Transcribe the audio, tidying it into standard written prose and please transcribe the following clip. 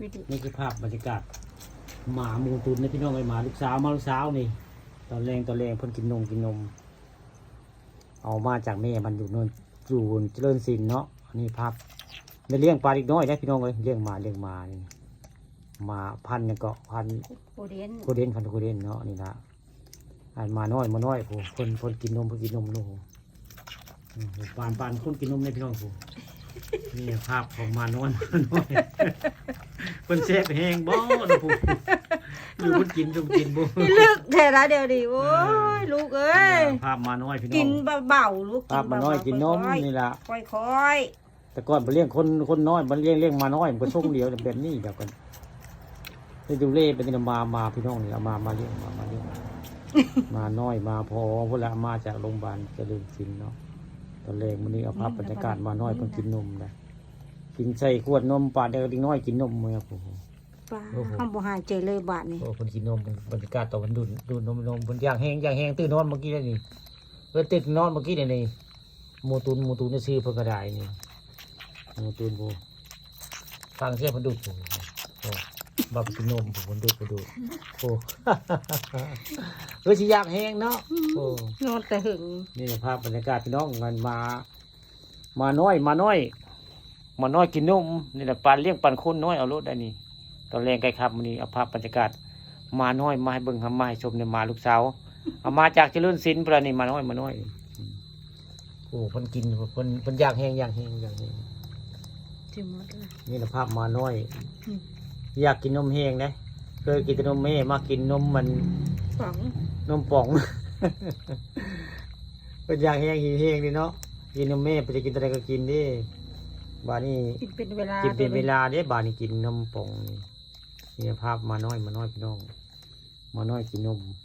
นี่คือภาพบรรยากาศหมาหมูตุนนี่พี่น้องไอ้หมาลูกสาวมาลูกสาวนี่ตอนแรงเพิ่นกินนมเอามาจากแม่มันอยู่โน่นอยู่เจริญศิลป์เนาะนี่ภาพได้เลี้ยงปลาอีกน้อยได้พี่น้องเลยเลี้ยงมานี่มาพันเนี่ยก็พันโคเดนพันโคเดนเนาะนี่นะอันมาน้อยผู้คนกินนมลูกปานคนกินนมในพี่น้องผู้นี่ภาพของมาน้อยคนเซฟแห้งบ่นะผู้อยู่คนกินบ่นี่ลึกแท้ละเดี๋ยวดิโอ้ยลูกเอ้ยภาพมาน้อยพี่น้องกินเบาๆลูกภาพมาน้อยกินนมนี่ล่ะค่อยๆแต่ก่อนไปเลี้ยงคนน้อยมันเลี้ยงมาน้อยมันก็ส่งเดียวแบบนี้เดียวกันไปดูเล่เป็นมาพี่น้องนี่มาเลี้ยงมาน้อยมาพอพวกละมาจากโรงพยาบาลเจริญศิลป์เนาะตอนแรกมันนี่เอาภาพบรรยากาศมาน้อยเพิ่งกินนมนะกินใส่ขวดนมปาดเด็กน้อยกินนมเลยครับผมป้าข้ามบ่หายใจเลยบาดนี่โอ้คนกินนมบรรยากาศต่อมันดูนมบนย่างแห้งตื่นนอนเมื่อกี้นี่ตื่นนอนเมื่อกี้นี่หมูตุนจะซื้อเพิ่งกระไดนี่หมูตุนบูฟังเสียงมันดูโอ้บับกินนมผมดูโอ้สิอยากแห้งเนาะโอ้นอนแต่หึงนี่ภาพบรรยากาศพี่น้องมันมาน้อยกินนมนี่แหละปานเลี้ยงปานคนน้อยเอารถได้นี่ตอนแรงไกลครับมันนี่เอาภาพบรรยากาศมาน้อยมาให้เบิ่งมาให้ชมในมาลูกสาวเอามาจากเจริญศิลป์ประนี่มาน้อยโอ้คนกินคนอยากแห้งนี่แหละภาพมาน้อยอยากกินนมแห้งนะเคยกินแต่นมแม่มากินนมมันนมป่องเป็นอยากแห้งหิวแห้งดิเนาะกินนมแม่ไปจะกินอะไรก็กินดิบานี่กินเป็นเวลาเด้บานี่กินนมป่องนี่ภาพมาน้อยพี่น้องมาน้อยกินนม